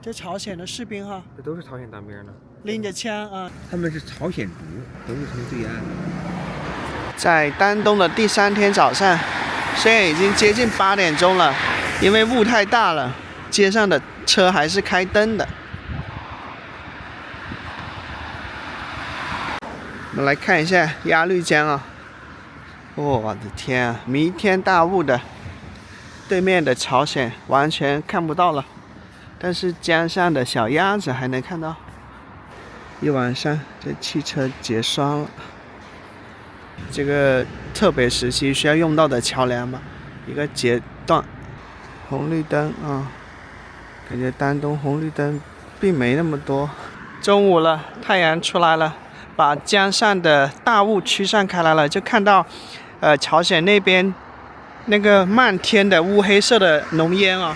这朝鲜的士兵哈，这都是朝鲜当兵的，拎着枪啊。他们是朝鲜族，都是从对岸。在丹东的第3天早上，现在已经接近8点钟了，因为雾太大了，街上的车还是开灯的。我们来看一下鸭绿江啊，我的天啊，弥天大雾的，对面的朝鲜完全看不到了，但是江上的小鸭子还能看到。一晚上，这汽车结霜了。这个特别时期需要用到的桥梁嘛，一个截断。红绿灯啊，感觉丹东红绿灯并没那么多。中午了，太阳出来了，把江上的大雾驱散开来了，就看到朝鲜那边那个漫天的乌黑色的浓烟啊。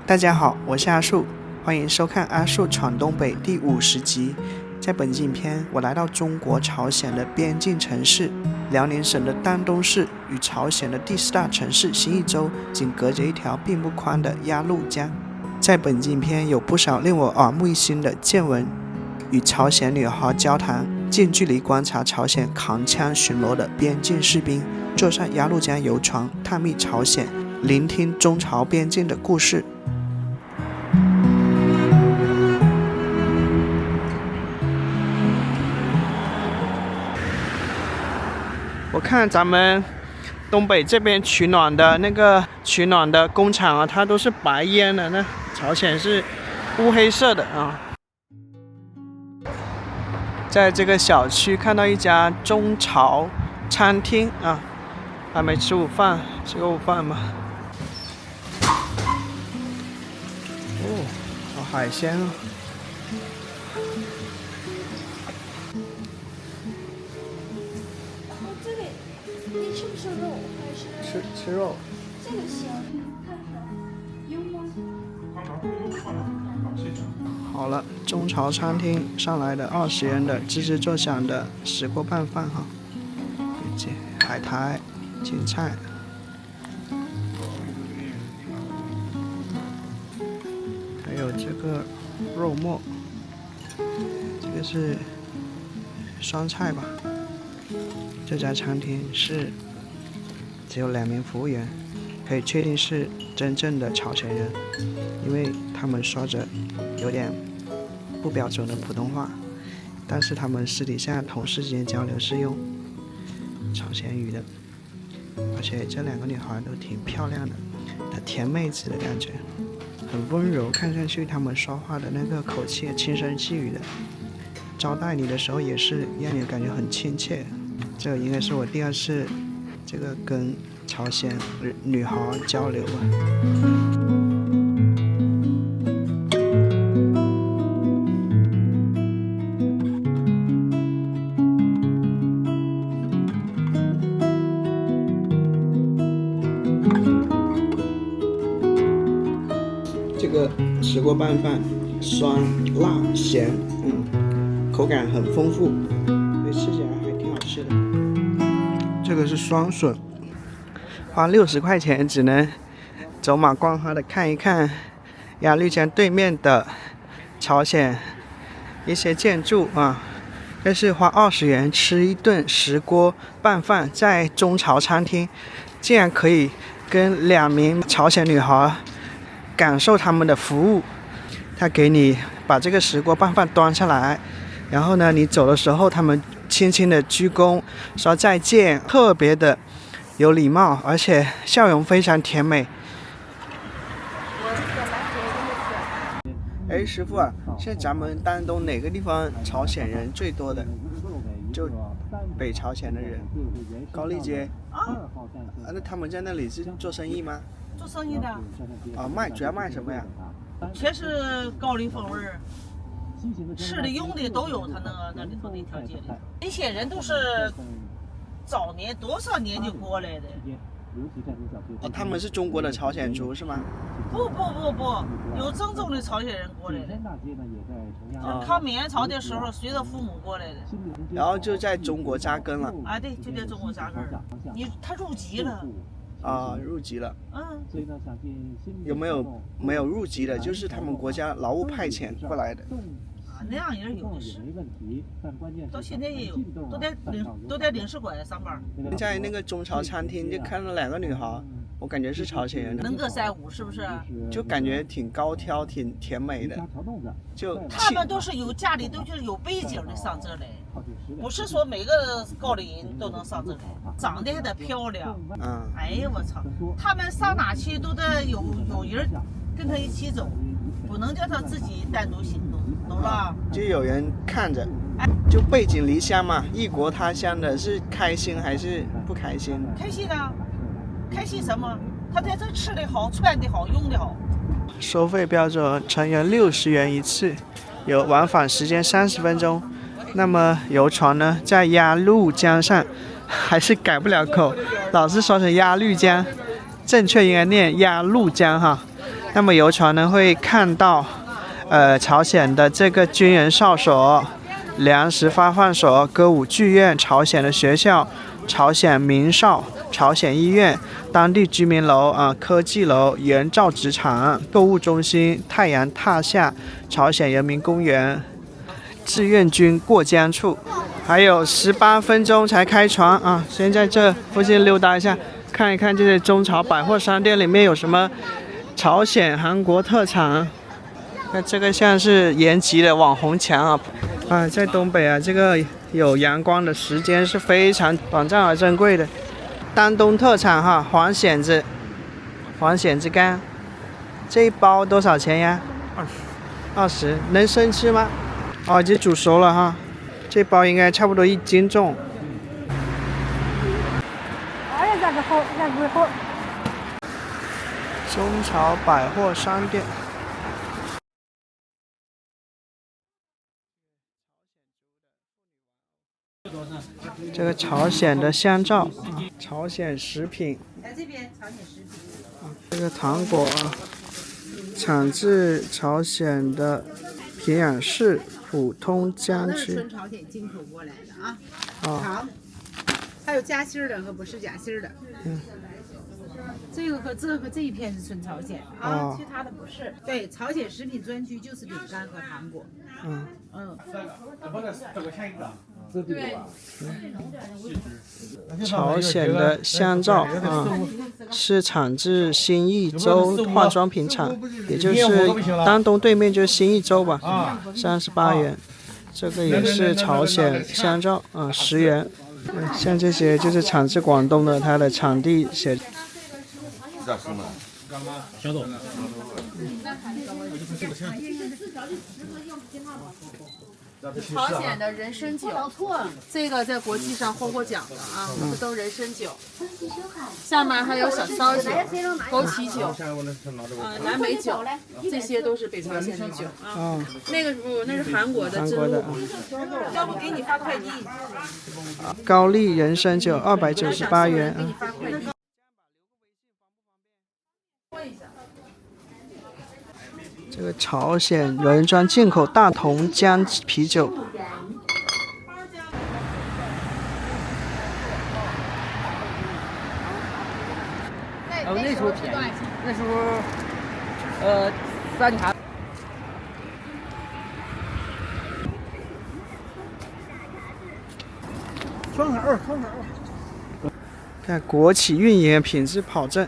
大家好，我是阿树，欢迎收看《阿树闯东北》第50集。在本影片，我来到中国朝鲜的边境城市辽宁省的丹东市，与朝鲜的第4大城市新义州仅隔着一条并不宽的鸭绿江。在本影片有不少令我耳目一新的见闻，与朝鲜女孩交谈，近距离观察朝鲜扛枪巡逻的边境士兵，坐上鸭绿江游船探秘朝鲜，聆听中朝边境的故事。我看咱们东北这边取暖的那个取暖的工厂啊，它都是白烟的，那朝鲜是乌黑色的啊。在这个小区看到一家中朝餐厅啊，还没吃午饭，吃个午饭吧。哦，好海鲜啊！你吃不吃肉？还是吃肉。这个行，看看有吗？好了，中朝餐厅上来的20元的吱吱作响的石锅拌饭哈，海苔、芹菜，还有这个肉末，这个是酸菜吧。这家餐厅是只有2名服务员，可以确定是真正的朝鲜人，因为他们说着有点不标准的普通话，但是他们私底下同事之间交流是用朝鲜语的。而且这2个女孩都挺漂亮的，甜妹子的感觉，很温柔，看上去他们说话的那个口气轻声细语的，招待你的时候也是让你感觉很亲切。这应该是我第2次这个跟朝鲜女孩交流吧。这个石锅拌饭，酸、辣、咸，口感很丰富，所以吃起来还挺好吃的。这个是双笋，花60块钱只能走马观花的看一看鸭绿江对面的朝鲜一些建筑啊。但是花20元吃一顿石锅拌饭，在中朝餐厅竟然可以跟2名朝鲜女孩感受他们的服务。他给你把这个石锅拌饭端上来，然后呢，你走的时候他们轻轻的鞠躬说再见，特别的有礼貌，而且笑容非常甜美。哎，师傅啊，现在咱们丹东哪个地方朝鲜人最多的？就北朝鲜的人，高丽街那他们在那里是做生意吗？做生意的主要卖什么呀？全是高丽风味儿，吃的用的都有，他那里头那条街里，那些人都是早年多少年就过来的。他们是中国的朝鲜族是吗？不，有正宗的朝鲜人过来的。抗美援朝的时候，随着父母过来的。然后就在中国扎根了。啊，对，就在中国扎根了。他入籍了。入籍了。所以呢，想进新有没有入籍的？就是他们国家劳务派遣过来的。那样人有的是，没问题，但关键到现在也有，都在领事馆上班。在那个中朝餐厅就看到2个女孩，我感觉是朝鲜人，能歌善舞，是不是？就感觉挺高挑、挺甜美的。就他们都是有家里都是有背景的上这来，不是说每个高丽人都能上这来，长得还得漂亮。哎呀我操，他们上哪去都得有人跟他一起走，不能叫他自己单独行动，懂了？就有人看着，就背井离乡嘛，异国他乡的，是开心还是不开心？开心啊，开心什么？他在这吃的好，穿的好，用的好。收费标准成人60元一次，有往返时间30分钟。那么游船呢，在鸭绿江上，还是改不了口，老是说成鸭绿江，正确应该念鸭绿江哈。那么游船呢会看到，朝鲜的这个军人哨所、粮食发放所、歌舞剧院、朝鲜的学校、朝鲜民哨、朝鲜医院、当地居民楼科技楼、原造纸厂、购物中心、太阳塔下、朝鲜人民公园、志愿军过江处，还有18分钟才开船先在这附近溜达一下，看一看这些中朝百货商店里面有什么朝鲜、韩国特产。那这个像是延吉的网红墙在东北这个有阳光的时间是非常短暂而珍贵的。丹东特产黄蚬子干，这一包多少钱呀？20，能生吃吗？已经煮熟了哈，这包应该差不多1斤重。中朝百货商店。这个朝鲜的香皂朝鲜食品。这边朝鲜食品。这个糖果产自朝鲜的平壤市浦东江区。纯朝鲜进口过来的糖，还有夹心的和不是夹心的。这个和这一片是纯朝鲜其他的不是。对，朝鲜食品专区就是饼干和糖果。朝鲜的香皂是产自新义州化妆品厂，也就是丹东对面就是新义州吧，38元。这个也是朝鲜香皂10元。像这些就是产自广东的，它的产地写。小董。朝鲜的人参酒，这个在国际上获过奖的这都人参酒。下面还有小骚酒、枸杞酒、蓝莓酒，这些都是北朝鲜的酒那个不，那是韩国的真露。要不给你发快递。高丽人参酒298元这个朝鲜原装进口大同江啤酒。那时候便宜，那时候3茶。双耳。看国企运营品质保证。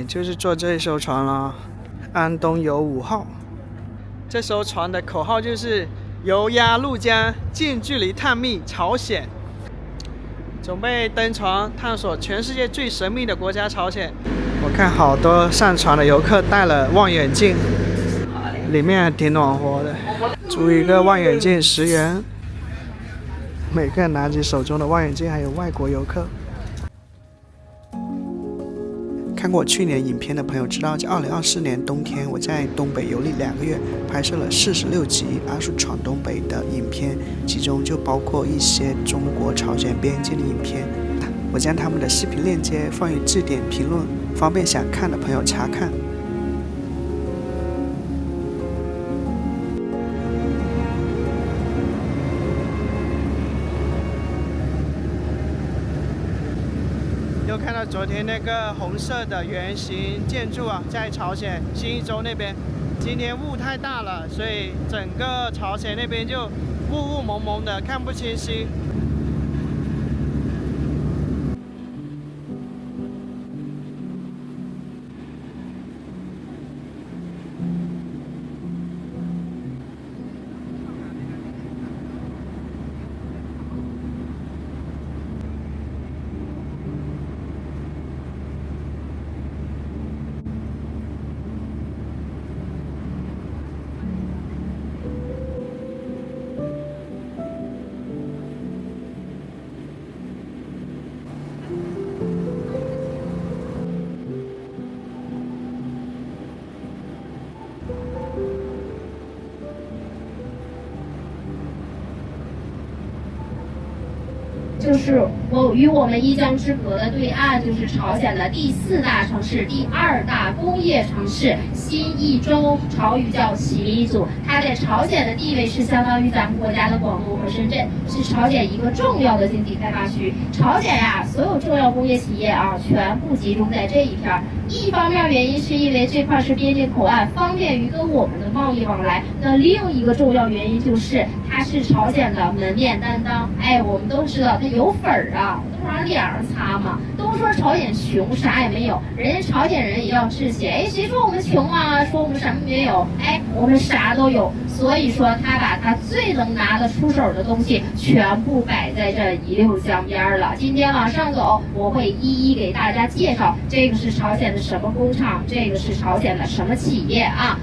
就是坐这艘船了，安东游5号。这艘船的口号就是游鸭绿江，近距离探秘朝鲜。准备登船探索全世界最神秘的国家朝鲜。我看好多上船的游客带了望远镜，里面还挺暖和的。租一个望远镜10元，每个人拿起手中的望远镜，还有外国游客。看过去年影片的朋友知道，在2024年冬天，我在东北游历2个月，拍摄了46集阿叔闯东北的影片，其中就包括一些中国朝鲜边境的影片。我将他们的视频链接放于置顶评论，方便想看的朋友查看。看到昨天那个红色的圆形建筑啊，在朝鲜新义州那边。今天雾太大了，所以整个朝鲜那边就雾蒙蒙的，看不清晰。就是与我们一江之隔的对岸，就是朝鲜的第4大城市、第2大工业城市新义州，朝语叫启黎族。它在朝鲜的地位是相当于咱们国家的广东和深圳，是朝鲜一个重要的经济开发区。朝鲜呀，所有重要工业企业啊，全部集中在这一片儿。一方面原因是因为这块是边境口岸，方便于跟我们的贸易往来。那另一个重要原因就是它是朝鲜的门面担当。哎，我们都知道它有粉儿啊，都往脸上擦嘛。都说朝鲜穷，啥也没有，人家朝鲜人也要志气。哎，谁说我们穷啊？说我们什么没有？哎，我们啥都有。所以说，他把他最能拿得出手的东西全部摆在这16江边了。今天往上走，我会一一给大家介绍，这个是朝鲜的什么工厂，这个是朝鲜的什么企业啊。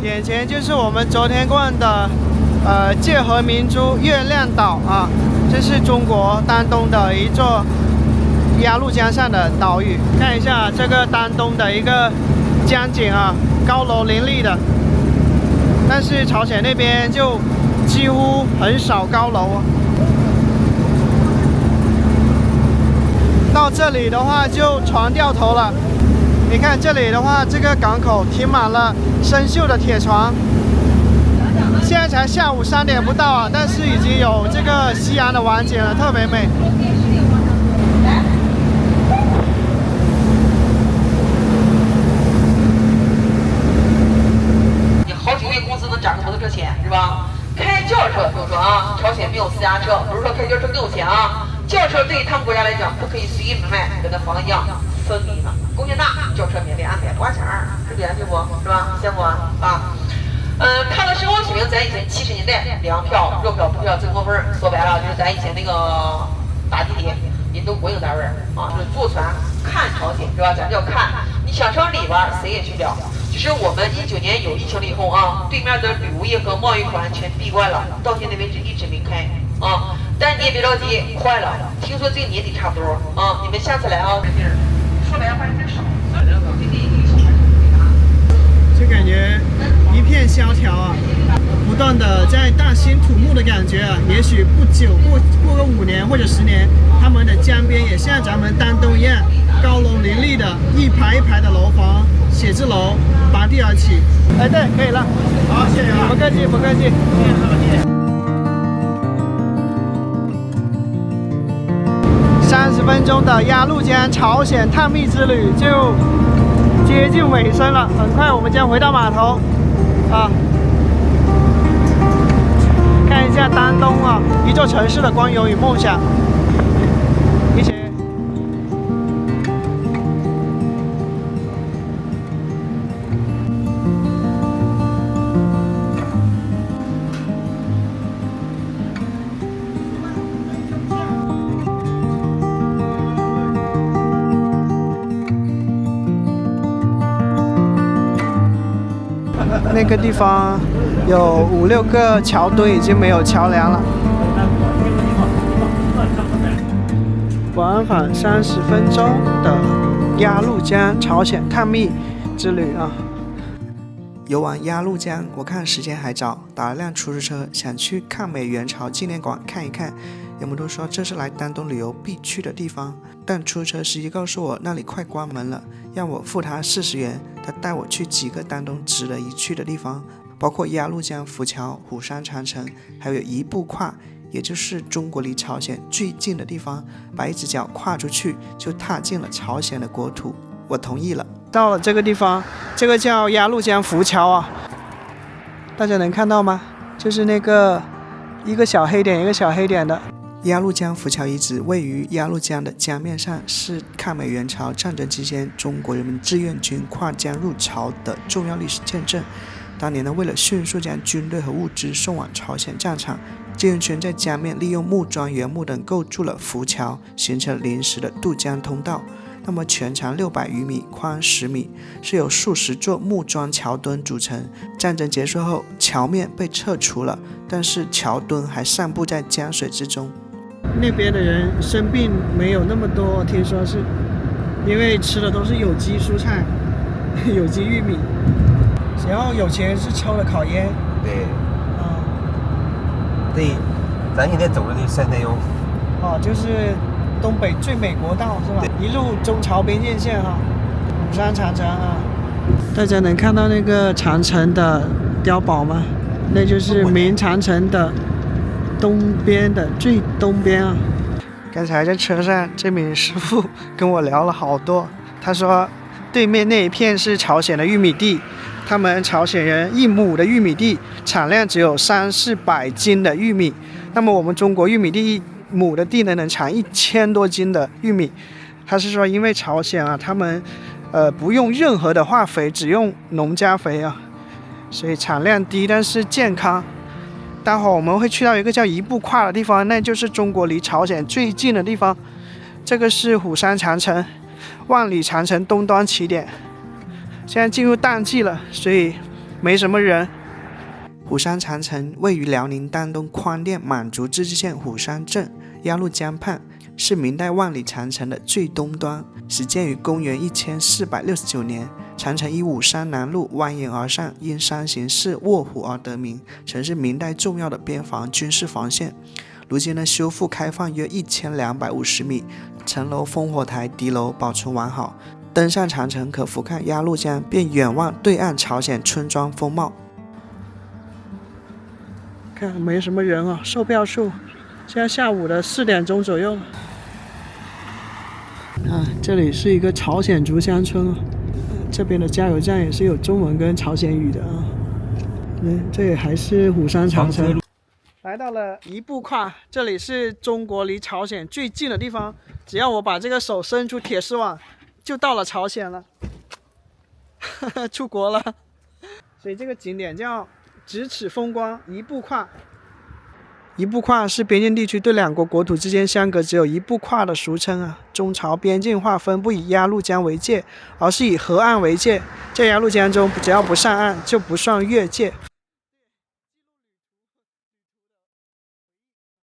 眼前就是我们昨天逛的，界河明珠月亮岛啊，这是中国丹东的一座鸭绿江上的岛屿。看一下这个丹东的一个江景啊，高楼林立的，但是朝鲜那边就几乎很少高楼啊。到这里的话就船掉头了。你看这里的话，这个港口停满了生锈的铁船。现在才下午3点不到啊，但是已经有这个夕阳的晚景了，特别美。你好几个公司能攒这么多钱是吧？开轿车就是说啊，朝鲜没有私家车，不是说开轿车更有钱啊。轿车对于他们国家来讲，不可以随意买卖，跟那房一样分给呢。公家纳轿车免费安排，多少钱儿？是不是对不？是吧？羡慕啊！他的生活水平，咱以前70年代粮票、肉票、布票挣多份，说白了就是咱以前那个打地铁，人都国营单位啊，就是坐船看朝鲜是吧？咱叫看，你想上里边谁也去不了。就是我们19年有疫情了以后啊，对面的旅游业和贸易船全闭关了，到现在为止一直没开啊。但你也别着急，快了，听说这个年底差不多啊。你们下次来啊，这地儿说白了还是真少。就感觉一片萧条啊，不断的在大兴土木的感觉啊。也许不久过个5年或者10年，他们的江边也像咱们丹东一样，高楼林立的，一排一排的楼房、写字楼拔地而起。哎，对，可以了。好，谢谢啊，不客气，不客气。30分钟的鸭绿江朝鲜探秘之旅就接近尾声了，很快我们将回到码头啊，看一下丹东啊，一座城市的光荣与梦想。一起。那个地方有5、6个桥墩已经没有桥梁了。往返30分钟的鸭绿江朝鲜探秘之旅啊！游玩鸭绿江，我看时间还早，打了辆出租车，想去抗美援朝纪念馆看一看。人们都说这是来丹东旅游必去的地方，但出租车司机告诉我那里快关门了，让我付他40元。他带我去几个丹东值得一去的地方，包括鸭绿江浮桥、虎山长城，还有一步跨，也就是中国离朝鲜最近的地方，把一只脚跨出去就踏进了朝鲜的国土。我同意了。到了这个地方，这个叫鸭绿江浮桥啊，大家能看到吗？就是那个一个小黑点一个小黑点的。鸭绿江浮桥遗址位于鸭绿江的江面上，是抗美援朝战争期间中国人民志愿军跨江入朝的重要历史见证。当年呢，为了迅速将军队和物资送往朝鲜战场，志愿军在江面利用木桩、原木等构筑了浮桥，形成临时的渡江通道。那么全长600余米，宽10米，是由数十座木桩桥墩组成。战争结束后，桥面被撤除了，但是桥墩还散布在江水之中。那边的人生病没有那么多，听说是因为吃的都是有机蔬菜、有机玉米。然后有钱是抽了烤烟。对。对，咱现在走的那3台腰。就是东北最美国道是吧？一路中朝边界线哈，虎山长城啊。大家能看到那个长城的碉堡吗？那就是明长城的东边的最东边啊。刚才在车上，这名师傅跟我聊了好多。他说，对面那一片是朝鲜的玉米地，他们朝鲜人1亩的玉米地产量只有300-400斤的玉米，那么我们中国玉米地1亩的地能产1000多斤的玉米。他是说，因为朝鲜啊，他们不用任何的化肥，只用农家肥啊，所以产量低，但是健康。待会儿我们会去到一个叫一步跨的地方，那就是中国离朝鲜最近的地方。这个是虎山长城，万里长城东端起点。现在进入淡季了，所以没什么人。虎山长城位于辽宁丹东宽甸满族自治县虎山镇鸭绿江畔，是明代万里长城的最东端，始建于公元1469年。长城依武山南路蜿蜒而上，因山形似卧虎而得名，曾是明代重要的边防军事防线。如今呢修复开放约1250米，城楼、烽火台、敌楼保存完好。登上长城可俯瞰鸭绿江，并远望对岸朝鲜村庄风貌。看没什么人啊，售票处。现在下午的4点钟左右了。这里是一个朝鲜族乡村啊，这边的加油站也是有中文跟朝鲜语的啊。这也还是虎山长城。来到了一步跨，这里是中国离朝鲜最近的地方，只要我把这个手伸出铁丝网，就到了朝鲜了，出国了。所以这个景点叫咫尺风光一步跨。一步跨是边境地区对两国国土之间相隔只有一步跨的俗称啊。中朝边境划分不以鸭绿江为界，而是以河岸为界，在鸭绿江中只要不上岸就不算越界。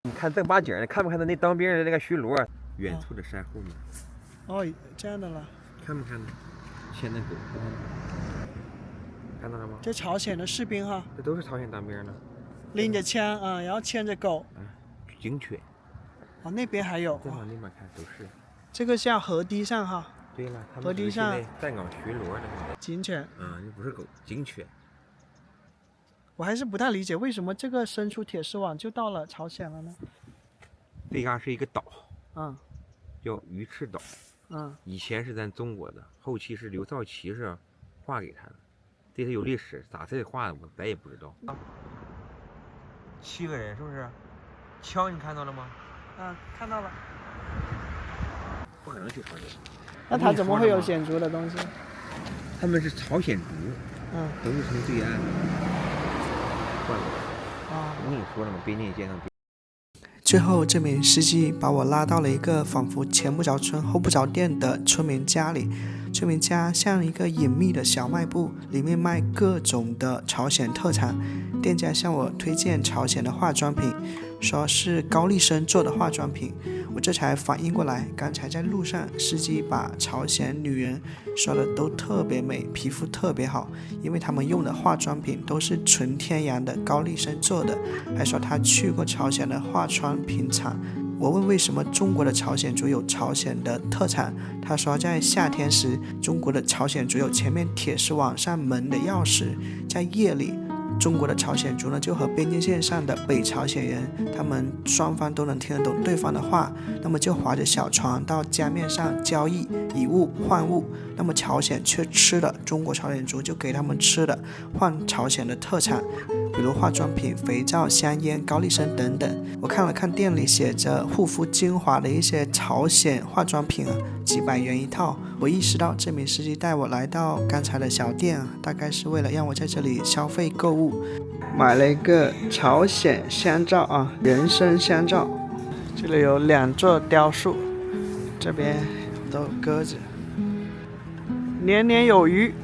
你看正八经的，看没看到那当兵的那个巡逻？远处的山后面。哦，这样的了。看没看到？牵那狗，看到了吗？这朝鲜的士兵哈。这都是朝鲜当兵的。拎着枪啊，然后牵着狗。警犬。哦，那边还有。再往那边看都是。这个像河堤上哈。对了，他们河堤上站岗巡逻的警犬。那不是狗，警犬。我还是不太理解为什么这个伸出铁丝网就到了朝鲜了呢？这嘎是一个岛，叫鱼翅岛，以前是咱中国的，后期是刘少奇是划给他的，对他有历史，咋这划的我咱也不知道。7个人是不是？枪你看到了吗？看到了。不可能去朝鲜。那他怎么会有鲜族的东西？他们是朝鲜族，都是从对岸换过来。我跟你说了吗？边境建上。最后，这名司机把我拉到了一个仿佛前不着村后不着店的村民家里。村民家像一个隐秘的小卖部，里面卖各种的朝鲜特产。店家向我推荐朝鲜的化妆品，说是高丽参做的化妆品。我这才反应过来，刚才在路上，司机把朝鲜女人说的都特别美，皮肤特别好，因为他们用的化妆品都是纯天然的高丽参做的，还说他去过朝鲜的化妆品厂。我问为什么中国的朝鲜族有朝鲜的特产，他说在夏天时，中国的朝鲜族有前面铁丝网上门的钥匙，在夜里中国的朝鲜族呢，就和边境线上的北朝鲜人，他们双方都能听得懂对方的话，那么就划着小船到江面上交易，以物换物。那么朝鲜却吃了中国朝鲜族就给他们吃的，换朝鲜的特产，比如化妆品、肥皂、香烟、高丽参等等。我看了看店里写着护肤精华的一些朝鲜化妆品几百元一套。我意识到这名司机带我来到刚才的小店大概是为了让我在这里消费购物。买了一个朝鲜香皂人参香皂。这里有2座雕塑，这边都有鸽子，年年有余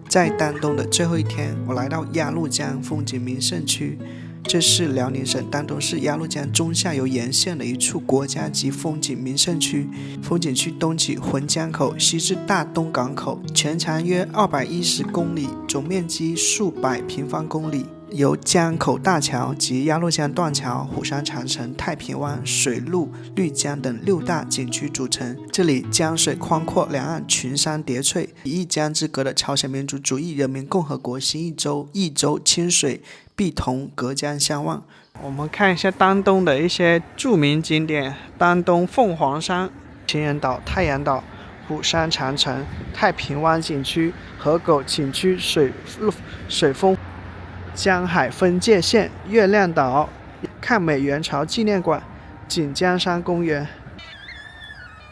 在丹东的最后一天，我来到鸭绿江风景名胜区，这是辽宁省丹东市鸭绿江中下游沿线的一处国家级风景名胜区。风景区东起浑江口，西至大东港口，全长约210公里，总面积数百平方公里。由江口大桥及鸭绿江断桥、虎山长城、太平湾、水陆绿江等6大景区组成。这里江水宽阔，两岸群山叠翠。一江之隔的朝鲜民主主义人民共和国新义州、义州清水必同隔江相望。我们看一下丹东的一些著名景点：丹东凤凰山、情人岛、太阳岛、虎山长城、太平湾景区、河口景区、水丰江海分界线、月亮岛、抗美援朝纪念馆、锦江山公园。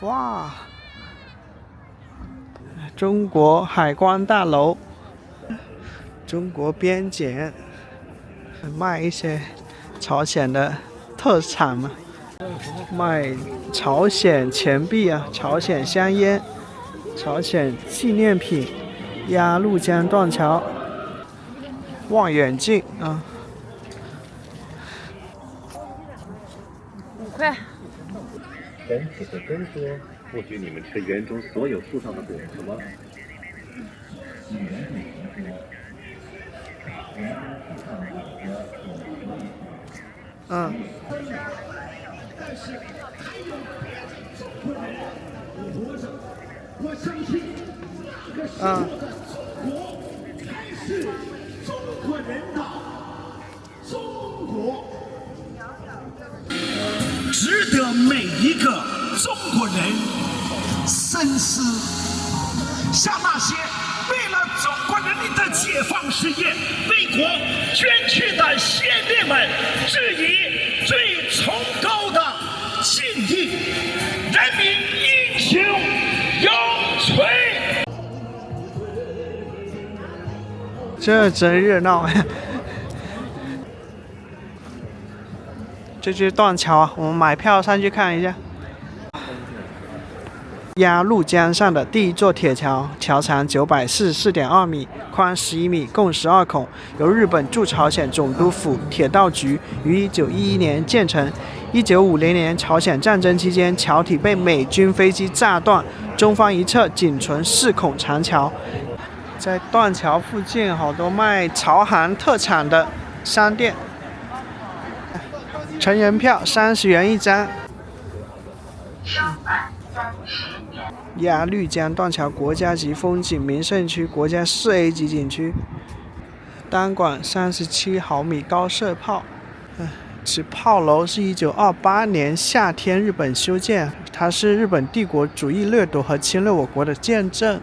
哇！中国海关大楼、中国边检，卖一些朝鲜的特产嘛，卖朝鲜钱币朝鲜香烟、朝鲜纪念品、鸭绿江断桥。望远镜5块。真不是真说，不许你们吃园中所有树上的果子吗？嗯。嗯。值得每一个中国人深思。像那些为了中国人民的解放事业为国捐躯的先烈们，致以最崇高的敬意。人民英雄永垂！这真热闹呀！这就是断桥啊，我们买票上去看一下。鸭绿江上的第一座铁桥，桥长944.2米，宽11米，共12孔，由日本驻朝鲜总督府铁道局于1911年建成。1950年朝鲜战争期间，桥体被美军飞机炸断，中方一侧仅存4孔长桥。在断桥附近，好多卖朝韩特产的商店。成人票30元一张。鸭绿江断桥国家级风景名胜区，国家4A 级景区。单管37毫米高射炮，此炮楼是1928年夏天日本修建，它是日本帝国主义掠夺和侵略我国的见证。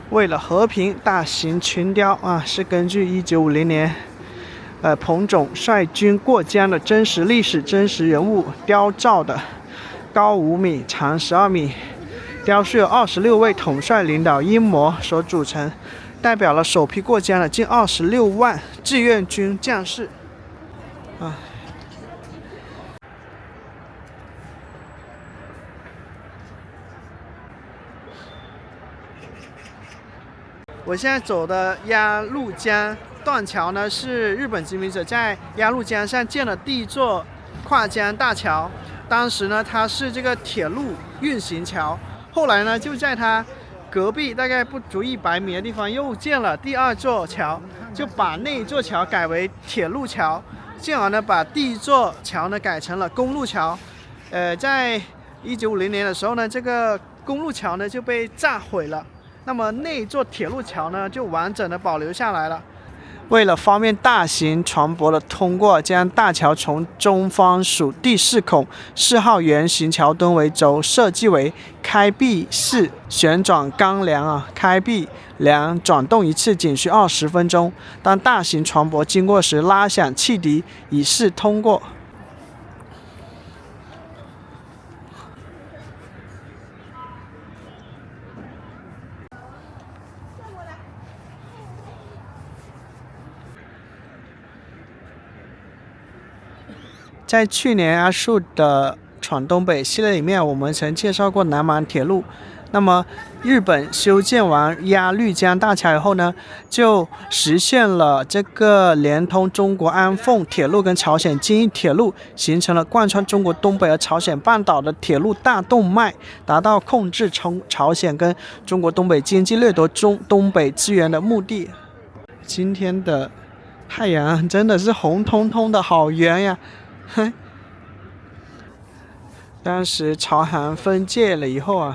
为了和平，大型群雕是根据1950年彭总率军过江的真实历史、真实人物雕造的。高5米，长12米，雕塑由26位统帅领导英模所组成，代表了首批过江的近26万志愿军将士。我现在走的鸭绿江断桥呢，是日本殖民者在鸭绿江上建的第一座跨江大桥。当时呢，它是这个铁路运行桥，后来呢，就在它隔壁大概不足100米的地方又建了第2座桥，就把那一座桥改为铁路桥，进而呢，把第一座桥呢改成了公路桥。在1950年的时候呢，这个公路桥呢就被炸毁了，那么那一座铁路桥呢就完整的保留下来了。为了方便大型船舶的通过，将大桥从中方属第4孔4号圆形桥墩为轴，设计为开闭式旋转钢梁开闭梁转动一次仅需20分钟。当大型船舶经过时，拉响汽笛以示通过。在去年阿树的闯东北系列里面，我们曾介绍过南满铁路。那么日本修建完鸭绿江大桥以后呢，就实现了这个连通中国安奉铁路跟朝鲜京义铁路，形成了贯穿中国东北和朝鲜半岛的铁路大动脉，达到控制朝鲜跟中国东北经济掠夺东北资源的目的。今天的太阳真的是红彤彤的，好圆呀！当时朝韩分界了以后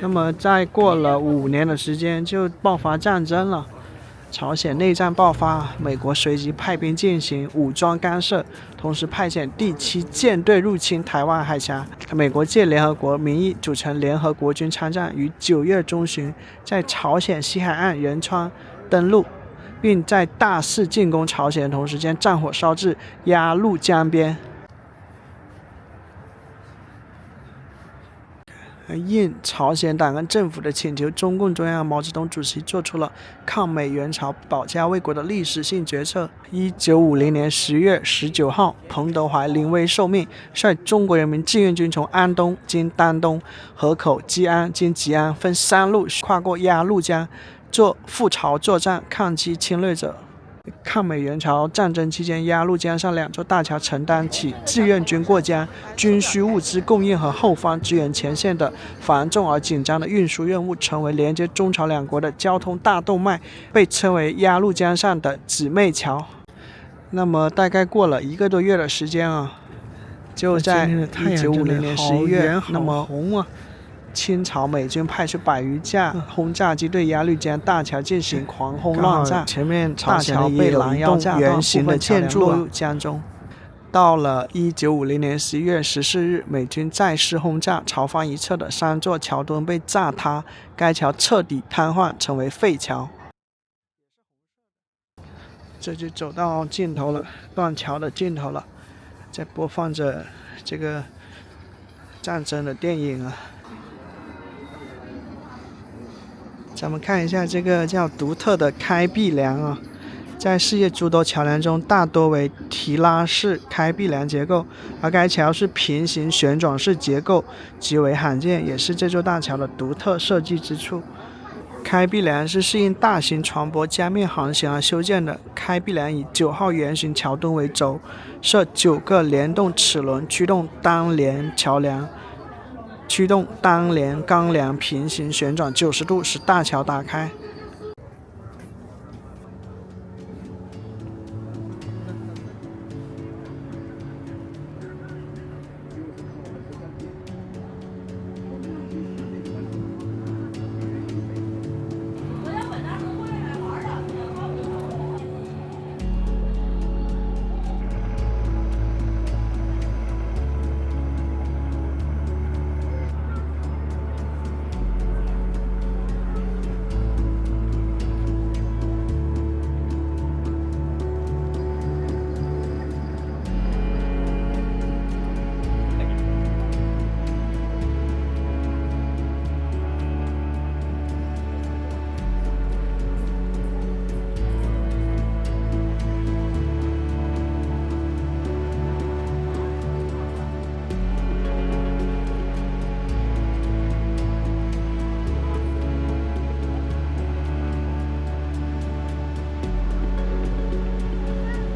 那么再过了5年的时间就爆发战争了，朝鲜内战爆发，美国随即派兵进行武装干涉，同时派遣第7舰队入侵台湾海峡。美国借联合国名义组成联合国军参战，于9月中旬在朝鲜西海岸仁川登陆，并在大肆进攻朝鲜的同时，将战火烧至鸭绿江边。应朝鲜党跟政府的请求，中共中央毛泽东主席做出了抗美援朝、保家卫国的历史性决策。1950年10月19号，彭德怀临危受命，率中国人民志愿军从安东经丹东、河口、基安经吉安分3路跨过鸭绿江，做赴朝作战，抗击侵略者。抗美援朝战争期间，鸭绿江上2座大桥承担起志愿军过江、军需物资供应和后方支援前线的繁重而紧张的运输任务，成为连接中朝两国的交通大动脉，被称为鸭绿江上的姊妹桥。那么大概过了1个多月的时间啊，就在1950年11月，那么清朝美军派出100余架轰炸机对鸭绿江大桥进行狂轰乱炸，前面大桥被拦腰架圆形的建筑落入江中。到了1950年11月14日，美军再次轰炸，朝方一侧的3座桥墩被炸塌，该桥彻底瘫痪，成为废桥。这就走到尽头了，断桥的尽头了，在播放着这个战争的电影啊。咱们看一下这个叫独特的开闭梁啊，在世界诸多桥梁中大多为提拉式开闭梁结构，而该桥是平行旋转式结构，极为罕见，也是这座大桥的独特设计之处。开闭梁是适应大型船舶江面航行而修建的。开闭梁以9号圆形桥墩为轴，设9个联动齿轮驱动单联桥梁，驱动单联钢梁平行旋转90度，使大桥打开。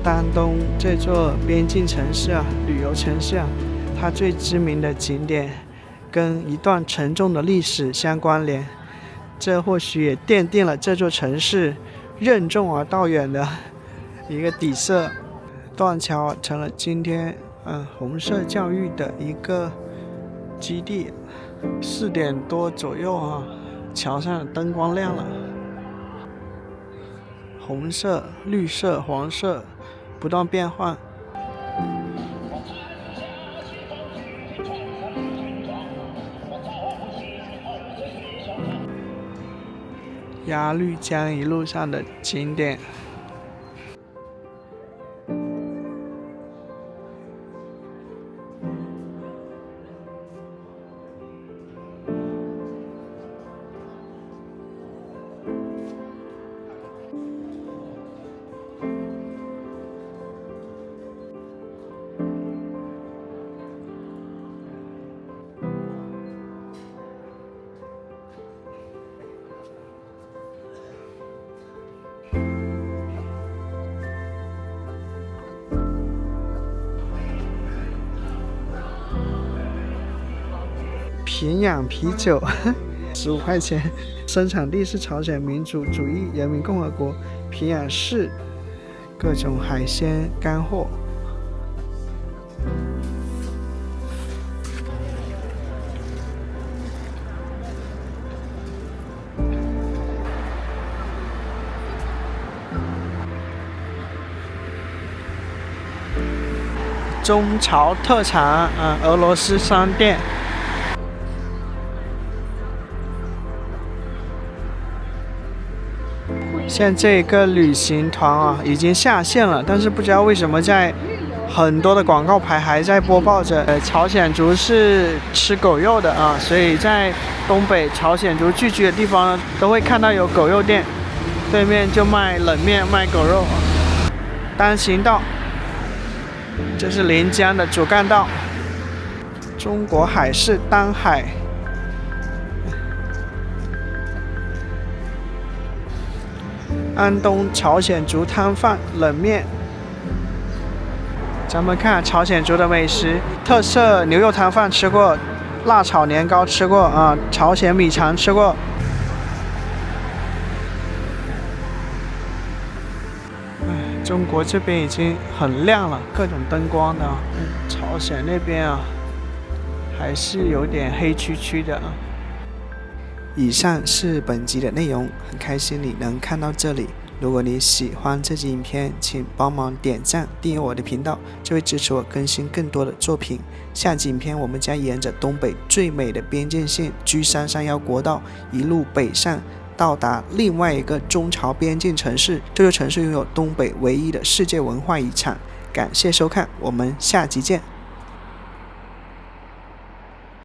丹东这座边境城市啊，旅游城市啊，它最知名的景点跟一段沉重的历史相关联，这或许也奠定了这座城市任重而道远的一个底色。断桥成了今天红色教育的一个基地。4点多左右啊，桥上的灯光亮了，红色、绿色、黄色不断变换。鸭绿江一路上的景点。平壤啤酒15块钱，生产地是朝鲜民主主义人民共和国平壤市，各种海鲜干货。中朝特产俄罗斯商店。现这个旅行团已经下线了，但是不知道为什么在很多的广告牌还在播报着朝鲜族是吃狗肉的所以在东北朝鲜族聚居的地方都会看到有狗肉店，对面就卖冷面卖狗肉。单行道，这是临江的主干道。中国海事丹海。安东朝鲜族摊贩冷面，咱们看朝鲜族的美食，特色牛肉摊贩吃过，辣炒年糕吃过朝鲜米肠吃过。中国这边已经很亮了，各种灯光的。朝鲜那边啊，还是有点黑黢黢的啊。以上是本集的内容，很开心你能看到这里。如果你喜欢这集影片，请帮忙点赞、订阅我的频道，这会支持我更新更多的作品。下集影片我们将沿着东北最美的边境线G331国道一路北上，到达另外一个中朝边境城市。这座城市拥有东北唯一的世界文化遗产。感谢收看，我们下集见。